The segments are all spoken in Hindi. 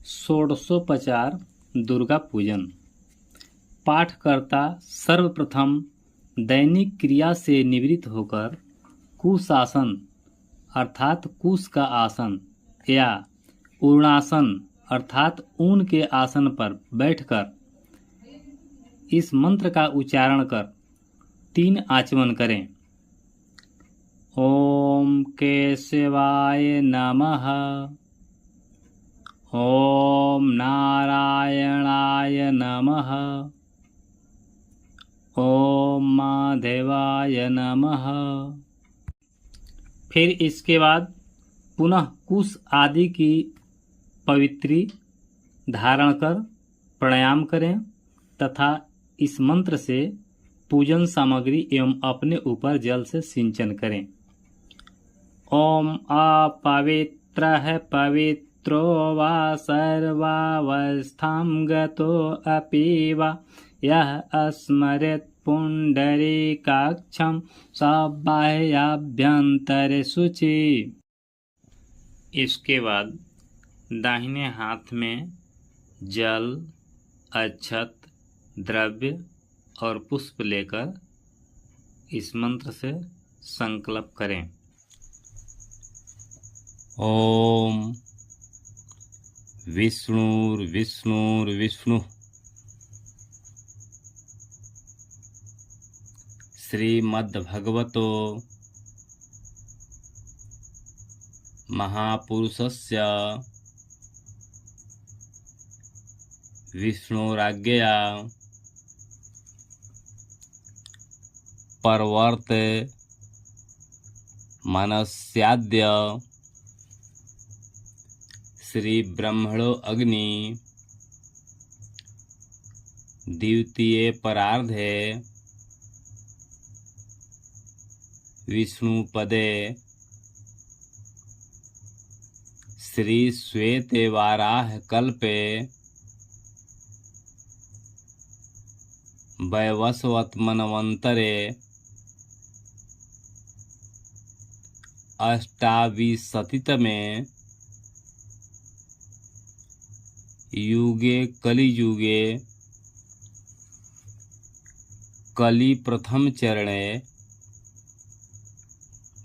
षोडशोपचार दुर्गा पूजन। पाठकर्ता सर्वप्रथम दैनिक क्रिया से निवृत्त होकर कुशासन अर्थात कुश का आसन या उर्णासन अर्थात ऊन के आसन पर बैठकर इस मंत्र का उच्चारण कर 3 आचमन करें। ओम केशवाय नमः। ओम नारायणाय नमः। ओम माधवाय नमः। फिर इसके बाद पुनः कुश आदि की पवित्री धारण कर प्राणायाम करें तथा इस मंत्र से पूजन सामग्री एवं अपने ऊपर जल से सिंचन करें। ओम अपवित्रः पवित्रो वा सर्वावस्थां गतो अपि वा यः अस्मरेत् पुण्डरीकाक्षं स बाह्याभ्यन्तरे शुचि। इसके बाद दाहिने हाथ में जल, अक्षत, द्रव्य और पुष्प लेकर इस मंत्र से संकल्प करें। ओम विष्णुर्विष्णुर्विष्णु श्रीमद्भगवतो महापुरुषस्य विष्णुराज्ञया परवर्ते मनस्याद्य श्री ब्रह्मणो अग्नि द्वितीये परार्धे विष्णुपदे श्री श्वेते वाराह कल्पे वैवस्वतमन्वन्तरे अष्टाविंशतितमे युगे कलियुगे कलि प्रथम चरणे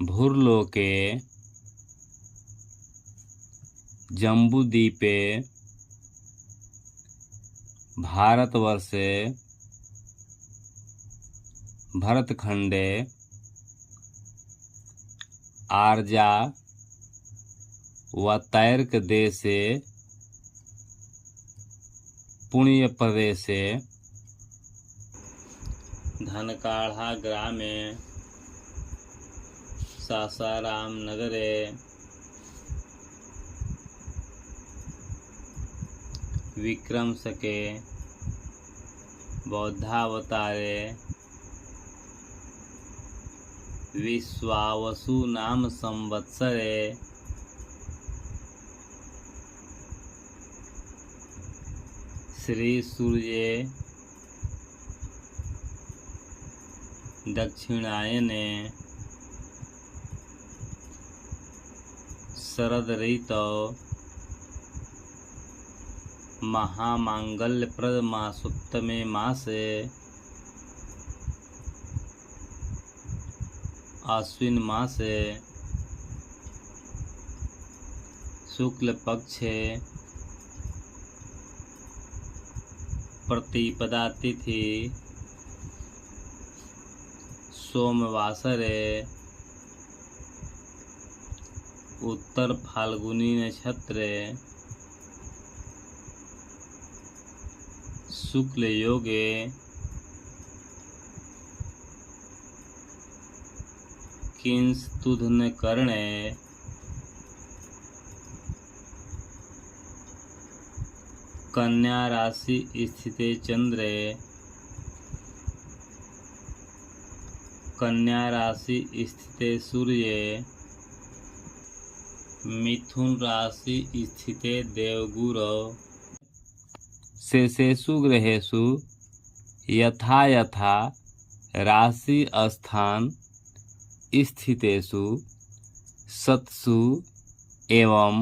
भूर्लोके जम्बूद्वीपे भारतवर्षे भरतखंडे आर्या व तैर्क देशे पुण्य प्रदेशे धनकाढ़ा ग्रामे सासाराम नगरे विक्रम शके बौद्धावतारे विश्वावसु नाम संवत्सरे श्री सूर्ये दक्षिणायने शरद ऋतौ महामांगल्यप्रद मासोत्तमे मासे आश्विन मासे शुक्ल पक्षे प्रतिपदा तिथि सोमवासरे उत्तर फाल्गुनी नक्षत्रे शुक्ल योगे किंस्तुधन करणे कन्या राशि स्थिते चंद्रे कन्या राशि स्थिते सूर्ये मिथुन राशि स्थिते देवगुरौ शेषेषु ग्रहेषु यथा यथा राशि स्थान स्थितेषु सत्सु एवं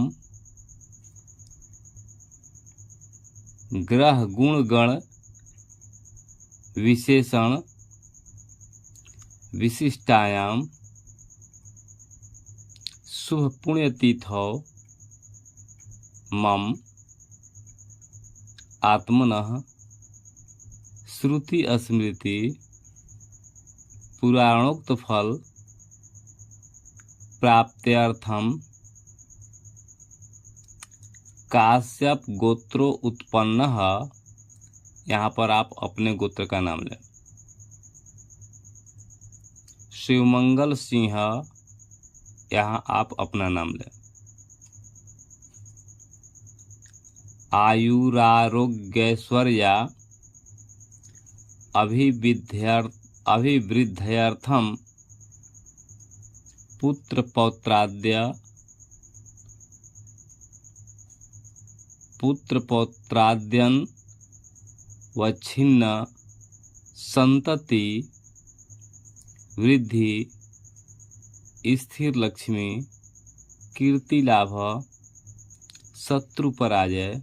ग्रह गुण गण विशेषण विशिष्टायाम शुभ पुण्यतिथौ मम आत्मनः श्रुति स्मृति पुराणोक्त फल प्राप्त्यर्थम काश्यप गोत्रो उत्पन्न। यहाँ पर आप अपने गोत्र का नाम लें। शिवमंगल सिंह, यहाँ आप अपना नाम लें। आयुरारोग्यैश्वर्या अभिवृद्ध्यर्थम पुत्र पौत्राद्यन वच्छिन्न संतति वृद्धि स्थिर लक्ष्मी कीर्ति लाभ शत्रु पराजय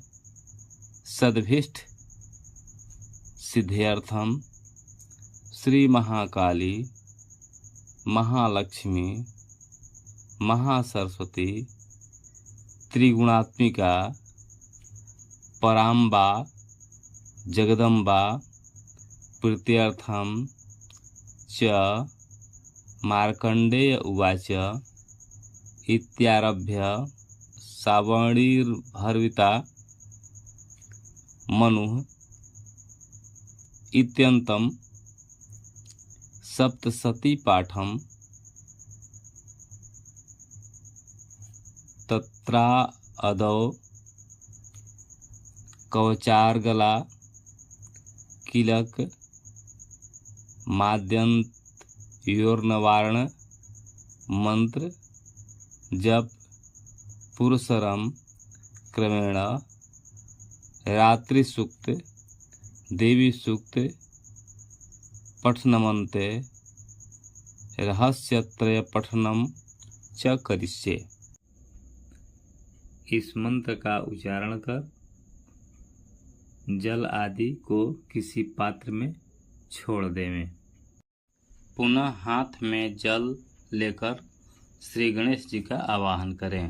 सद्भिष्ट सिद्ध्यर्थम श्री महाकाली महालक्ष्मी महासरस्वती त्रिगुणात्मिका पराम्बा जगदम्बा प्रीत्यर्थम च मार्कंडेय उवाच इत्यारभ्य सावर्णिर्भर्विता मनुः इत्यन्तं सप्तशती पाठम तत्रादौ कवचार्गला किलक माद्यंत्योर्नवारण मंत्र जप पुरुषरम क्रमेण रात्रि सूक्त देवी सूक्त पठनमन्ते रहस्यत्रय पठनम च करिष्ये। इस मंत्र का उच्चारण कर जल आदि को किसी पात्र में छोड़ देवें। पुनः हाथ में जल लेकर श्री गणेश जी का आवाहन करें।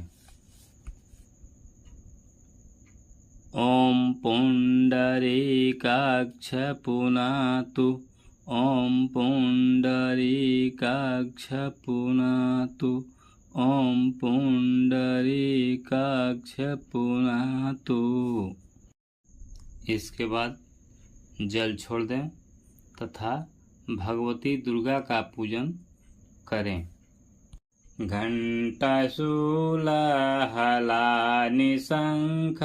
ओम पुंडरीकाक्ष पुनातु ओम पुंडरीकाक्ष पुनातु ओम पुंडरीकाक्ष पुनातु। इसके बाद जल छोड़ दें तथा भगवती दुर्गा का पूजन करें। घंटाशूलहलानि शंख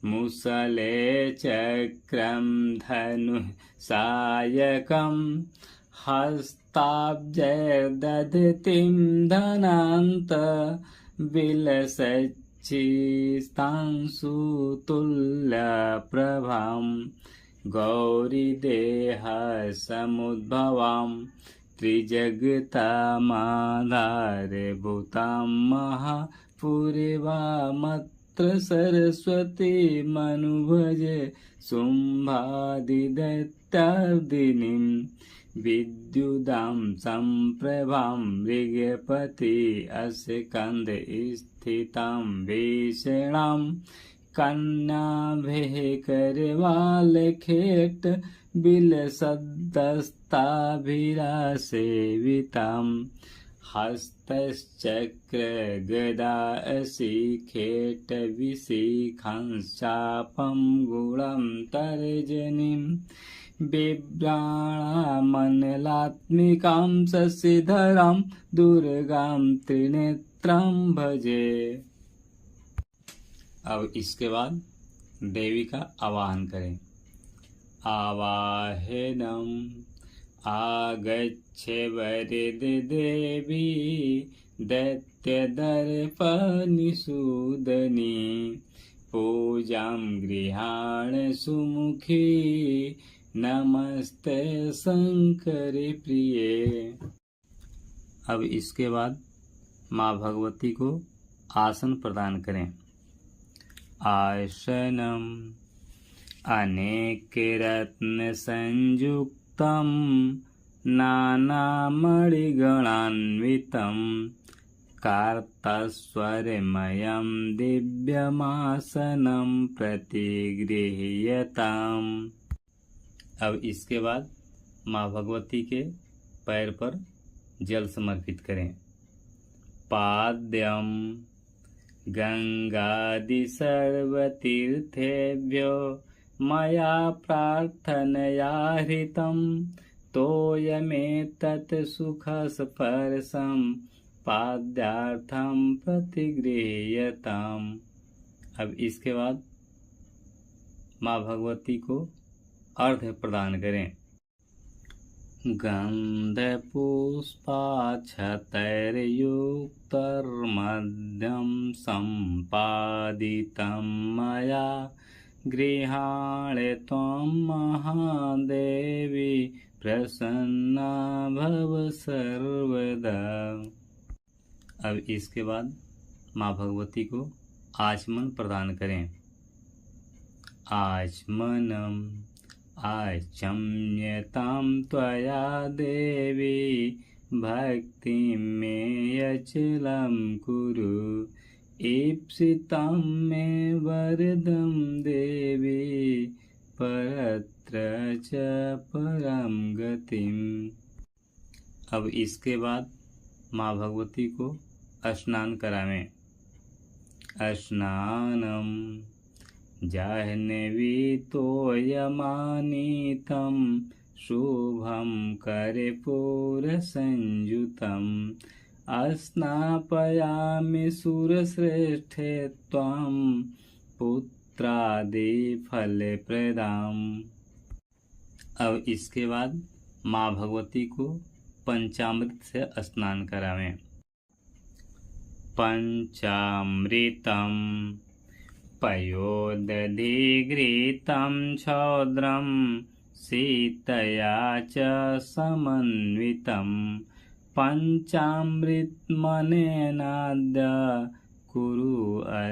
मुसले चक्रम धनु सायकम हस्ताब्जदधितिं धनान्त विलसच्चिस्तांशुतुल्यप्रभां गौरीदेहसमुद्भवां त्रिजगतामाधारभूतां महापुरीवामत्र सरस्वतीमनुभजे शुम्भादिदैत्यादिनीं विद्युदां सम्प्रभां मृगपति अस्य कन्धे स्थितां भीषणां कन्याभिः करवालखेट बिलसद्दस्ताभिरासेवितां हस्तश्चक्र गदाशिखेट विशिखांश्चापं गुणं तर्जनीं बिभ्राणामनलात्मिकां शशिधरां दुर्गां त्रिनेत्रां भजे। अब इसके बाद देवी का आवाहन करें। आवाहनम आगच्छे वरदे देवी दैत्यदर्पनिषूदनी पूजां गृहाण सुमुखी नमस्ते शंकरी प्रिये। अब इसके बाद माँ भगवती को आसन प्रदान करें। आसनम अनेक रत्न संयुक्तं नानामणिगणान्वितं कार्तस्वरमयं दिव्यमासनं प्रतिगृह्यताम्। अब इसके बाद माँ भगवती के पैर पर जल समर्पित करें। पाद्यम गंगादि सर्वतीर्थेभ्यो मया प्रार्थनया हृतं तोयमेतत् सुखस्पर्शं पाद्यार्थं प्रतिगृह्यताम्। अब इसके बाद माँ भगवती को अर्घ्य प्रदान करें। गन्धपुष्पाक्षतैर्युक्तर्मध्यं सम्पादितं मया गृहाणे त्वं महादेवी प्रसन्ना भव सर्वदा। अब इसके बाद माँ भगवती को आचमन प्रदान करें। आचमनम आचम्यतां त्वया देवी भक्तिं मे अचलं कुरु ईप्सितं मे वरदं देवी परत्र च परं गतिम्। अब इसके बाद माँ भगवती को स्नान करावें। स्नानम जाह्नवीतोयमानीतं शुभं कर्पूरसंयुतं स्नापयामि सुरश्रेष्ठे त्वां पुत्रादिफलप्रदाम्। अब इसके बाद माँ भगवती को पंचामृत से स्नान करावें। पंचामृतम पयोदधिघृतं छौद्रं सीतया च समन्वितं पंचामृतमनेनाद्य कुरु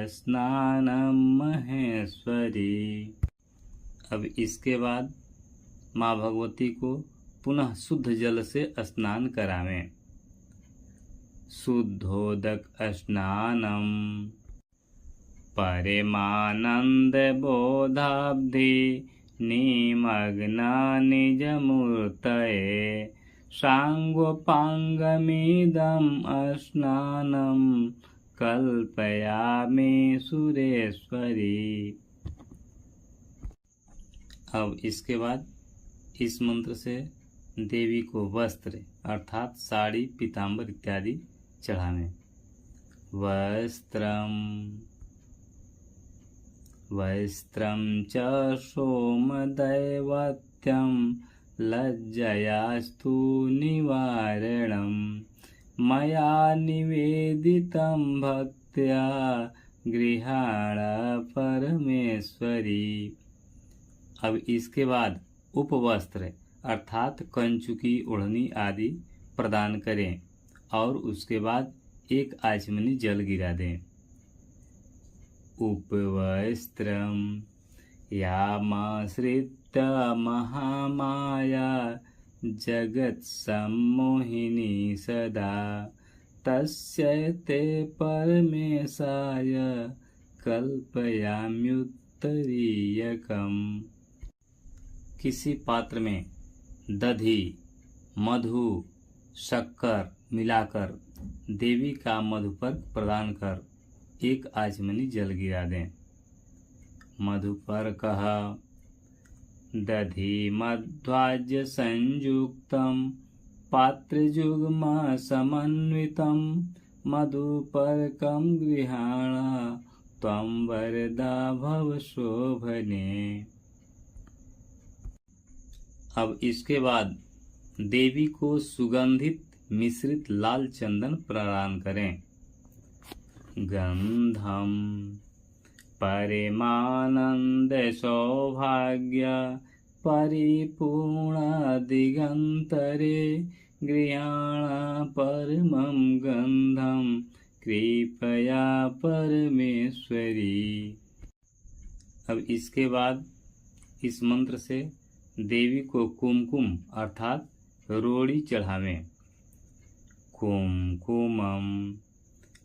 स्नानं महेश्वरी। अब इसके बाद माँ भगवती को पुनः शुद्ध जल से स्नान करावें। शुद्धोदक स्नानम परमानन्दबोधाब्धि निमग्ना निजमूर्तये साङ्गोपाङ्गमिदं स्नानं कल्पयामि सुरेश्वरी। अब इसके बाद इस मंत्र से देवी को वस्त्र अर्थात साड़ी पीताम्बर इत्यादि चढ़ावें। वस्त्रं च सोमदैवत्यं लज्जयास्तु निवारणं मया निवेदितं भक्त्या गृहाण परमेश्वरी। अब इसके बाद उपवस्त्र अर्थात कंचुकी ओढ़नी आदि प्रदान करें और उसके बाद एक आचमनी जल गिरा दें। उपवस्त्रम यामाश्रित्य महामाया जगत्सम्मोहिनी सदा तस्य ते परमेशाय कल्पयाम्युत्तरीयकम्। किसी पात्र में दधि मधु शक्कर मिलाकर देवी का मधुपर्क प्रदान कर एक आचमनी जल गिरा दें। मधुपर्कः दधि मध्वाज्य संयुक्तं पात्रजुग्म समन्वितं मधुपर्कं गृहाण त्वं वरदा भव शोभने। अब इसके बाद देवी को सुगंधित मिश्रित लाल चंदन प्रदान करें। गंधम परिमानंद सौभाग्य परिपूर्ण दिगंतरे गृहाण परमं गंधम कृपया परमेश्वरी। अब इसके बाद इस मंत्र से देवी को कुमकुम अर्थात रोड़ी चढ़ावें। कुमकुमं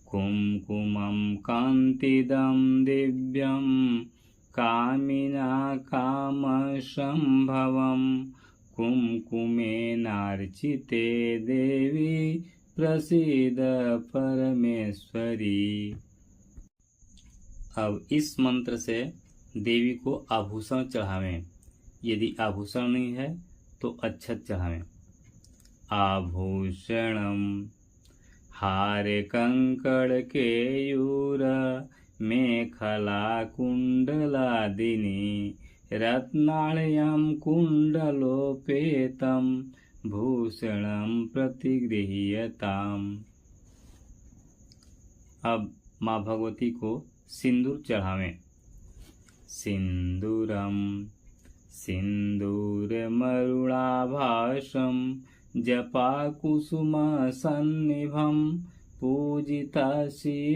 कुमकुमं कांतिदं दिव्यं कामिना कामसंभवं कुमकुमेनार्चिते देवी प्रसीद परमेश्वरी। अब इस मंत्र से देवी को आभूषण चढ़ावें। यदि आभूषण नहीं है तो अक्षत चढ़ावें। आभूषणम हार कंकड़ केयूर मेखला कुंडलादिनी रत्नालयं कुंडलोपेतं भूषणं प्रतिगृह्यताम्। अब माँ भगवती को सिंदूर चढ़ावें। सिंदूरम सिंदूरमरुणाभासं जपा कुसुम सन्निभं पूजिता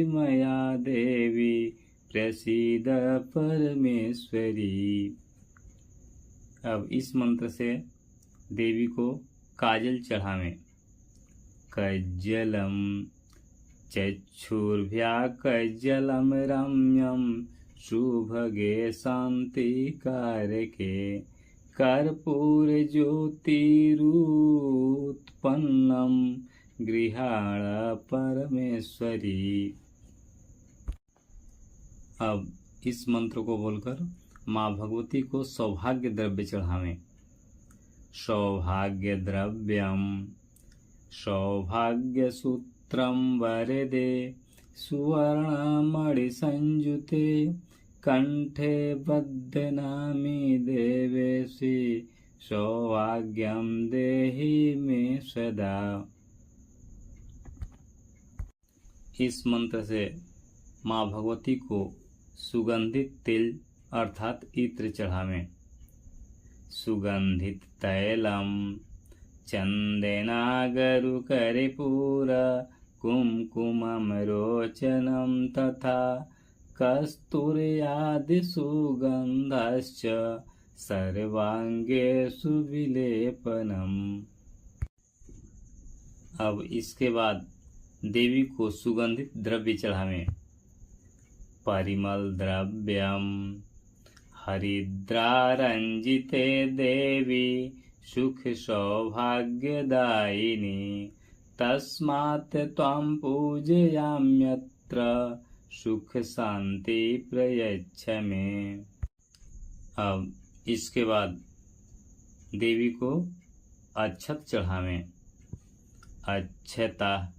मया देवी प्रसीद परमेश्वरी। अब इस मंत्र से देवी को काजल चढ़ावें। कज्जलम चक्षुर्भ्याकज्जलं रम्यं शुभगे शान्तिकारके कर्पूरज्योतिरुत्पन्नं गृहाण परमेश्वरी। अब इस मंत्र को बोलकर माँ भगवती को सौभाग्य द्रव्य चढ़ावें। सौभाग्य द्रव्यम सौभाग्य सूत्रम वरदे सुवर्णमणि संयुते कंठे बद्धनामि देवेशि सौभाग्यम देहि मे सदा। इस मंत्र से माँ भगवती को सुगंधित तेल अर्थात इत्र चढ़ावें। सुगंधित तैलम चंदनागरुकर्पूर कुमकुमं रोचनं तथा कस्तूर्यादि सुगंधश्च सर्वांगे सुविलेपनम। अब इसके बाद देवी को सुगंधित द्रव्य चढ़ावें। परिमल द्रव्यम हरिद्रारंजिते देवी सुख सौभाग्यदायिनी तस्मात् त्वां पूजयाम्यत्र सुख शांति प्रयच्छ मे। अब इसके बाद देवी को अक्षत चढ़ावें। अक्षता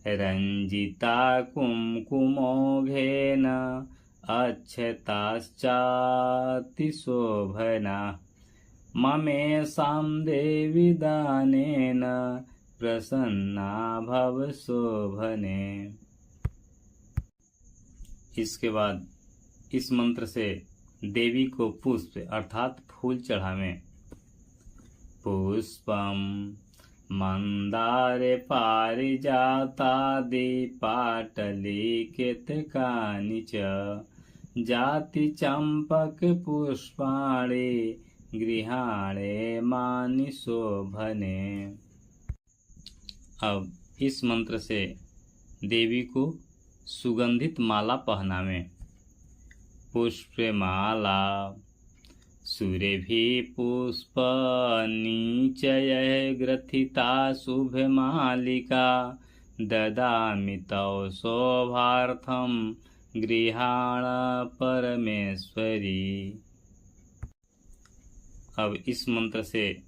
रंजिता कुमकुमौघेन अक्षताश्चातिशोभना ममेषां देवी दानेन प्रसन्ना भव शोभने। इसके बाद इस मंत्र से देवी को पुष्प अर्थात फूल चढ़ावें। पुष्पम मंदारे पारिजातादि पाटली केतकानि च जाति चंपक पुष्पाणि गृहाणे मानि शोभने। अब इस मंत्र से देवी को सुगंधित माला पहनावें। पुष्पमाला सुरेभि पुष्पनिचय ग्रथिता शुभमालिका ददामि तव शोभार्थं गृहाण परमेश्वरी। अब इस मंत्र से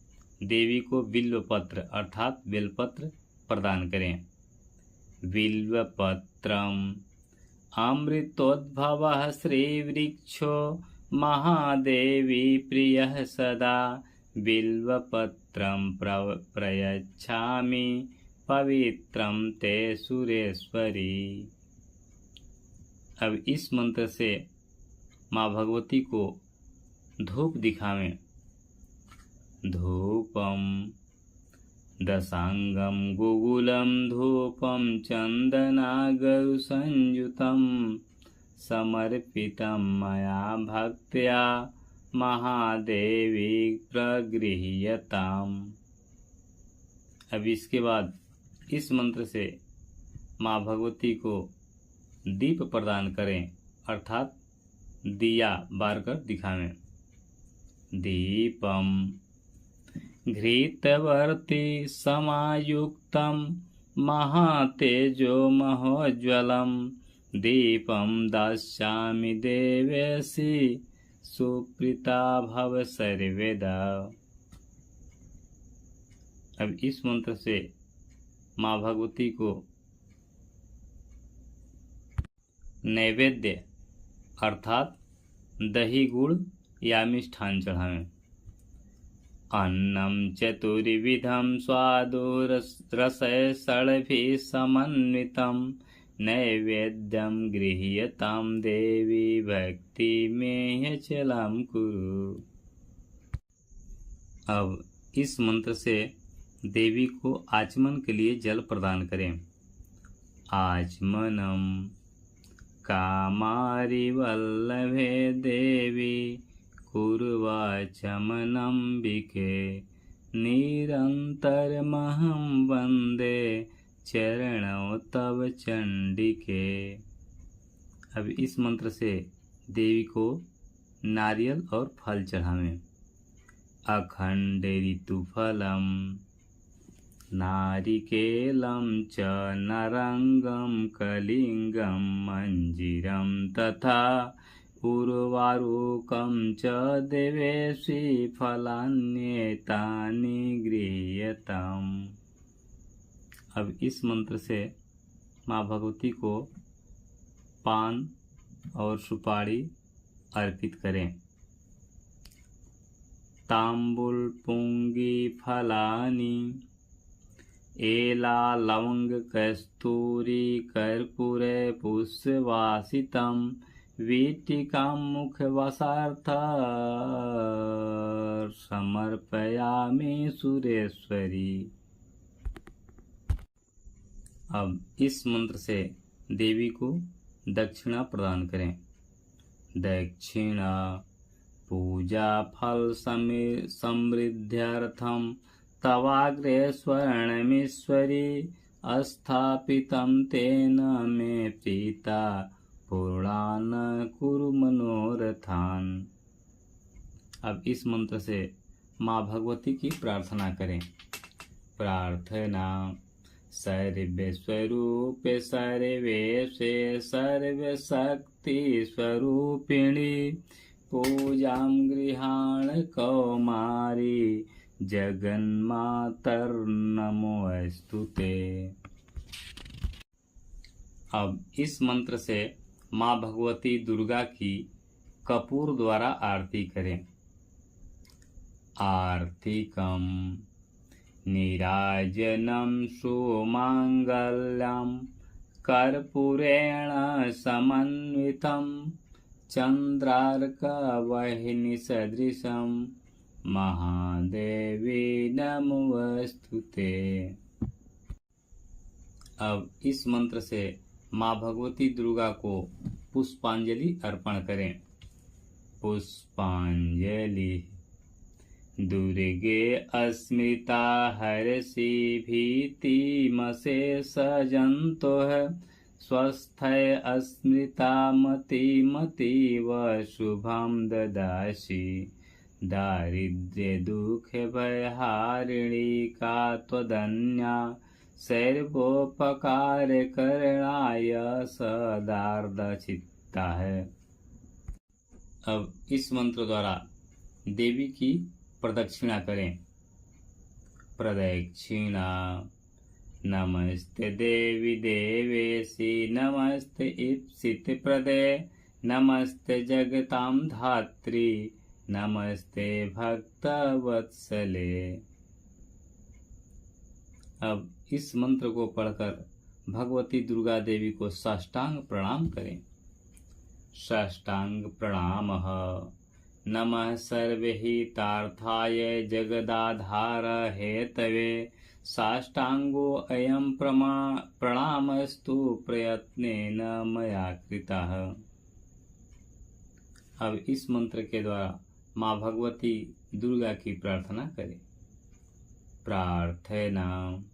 देवी को बिल्वपत्र अर्थात बेलपत्र प्रदान करें। बिल्वपत्रम अमृतोद्भवः श्रीवृक्षो महादेवी प्रियः सदा बिल्वपत्रं प्रयच्छामि पवित्रं ते सुरेश्वरी। अब इस मंत्र से माँ भगवती को धूप दिखावें। धूपम दशांगम गुगुलम धूपम चंदनागरु संयुतम समर्पितं मया भक्त्या महादेवी प्रगृह्यताम्। अब इसके बाद इस मंत्र से माँ भगवती को दीप प्रदान करें, अर्थात दिया बारकर दिखावें। दीपम घृतवर्ती समायुक्तम महातेजो महोज्वलम दीपम दास्यामि देवेशि सुप्रीता भव सर्वदा। अब इस मंत्र से माँ भगवती को नैवेद्य अर्थात दही गुड़ या मिष्ठान चढ़ावें। अन्नम चतुर्विधम स्वादो रसय षड्भिः समन्वितम नैवेद्यम गृह्यताम देवी भक्ति में चलम कुरु। अब इस मंत्र से देवी को आचमन के लिए जल प्रदान करें। आचमनम कामारि वल्लभे देवी कुर्वाचमनम्बिके निरन्तरमहं वन्दे चरणौ तव चंडिके। अब इस मंत्र से देवी को नारियल और फल चढ़ावें। अखंड ऋतुफलम नारिकेलं च नरंगम कलिंगम मंजीरम तथा उर्वारुकम च देवेशि फलान्येतानि गृह्यताम्। अब इस मंत्र से माँ भगवती को पान और सुपारी अर्पित करें। तांबुल पुंगी फलानि एला लवंग कस्तूरी कर्पूरे पुष्पवासितम वीटिकां मुखवसार्थ समर्पयामि सुरेश्वरी। अब इस मंत्र से देवी को दक्षिणा प्रदान करें। दक्षिणा पूजा फल समृद्ध्यर्थम तवाग्रे स्वर्णमीश्वरी अस्थापितं तेन मे प्रीता पूर्णान कुरु मनोरथान। अब इस मंत्र से माँ भगवती की प्रार्थना करें। प्रार्थना सर्वस्वरूपे सर्वेशे सर्वशक्ति स्वरूपिणी पूजां गृहाण कौमारी जगन्मातर्नमोऽस्तुते। अब इस मंत्र से माँ भगवती दुर्गा की कपूर द्वारा आरती करें। आर्तिकम नीराजनम सुमांगल्यम कर्पूरेण समन्वितम चंद्रार्कवहिनी सदृशम महादेवी नमोस्तुते। अब इस मंत्र से माँ भगवती दुर्गा को पुष्पांजलि अर्पण करें। पुष्पांजलि दुर्गे अस्मृता हर्षि भीतिमशेष जन्तोः स्वस्थय अस्मृता मतिमतीव शुभं ददासि दारिद्र्य दुख भयहारिणी का त्वदन्या सर्वोपकार करणाय सदार्दचित्ता है। अब इस मंत्र द्वारा देवी की प्रदक्षिणा करें। प्रदक्षिणा नमस्ते देवी देवेशि नमस्ते ईप्सित प्रदे नमस्ते जगतां धात्री नमस्ते भक्तवत्सले। अब इस मंत्र को पढ़कर भगवती दुर्गा देवी को साष्टांग प्रणाम करें। साष्टांग प्रणामः। नमः सर्वहितार्थाय जगदाधार हेतवे साष्टांगो अयं प्रणामस्तु प्रयत्नेन मया कृतः। अब इस मंत्र के द्वारा माँ भगवती दुर्गा की प्रार्थना करें। प्रार्थना।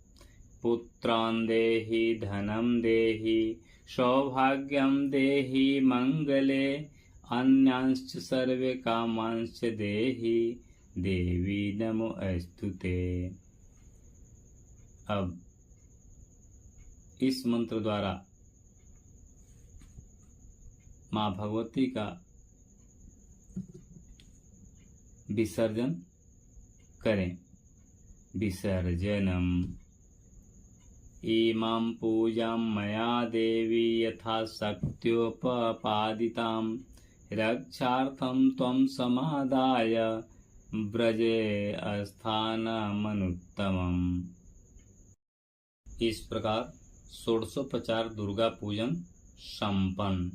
पुत्रान् देहि धनं देहि सौभाग्यं देहि मंगले अन्यांश्च सर्वे कामांश्च देहि देवी नमोस्तुते। अब इस मंत्र द्वारा माँ भगवती का विसर्जन करें। विसर्जनम। इमां पूजां मया देवी यथा शक्त्योपपादितां रक्षार्थं त्वं समादाय व्रजे स्थानमनुत्तमम्। इस प्रकार षोडशोपचार दुर्गा पूजन संपन्न।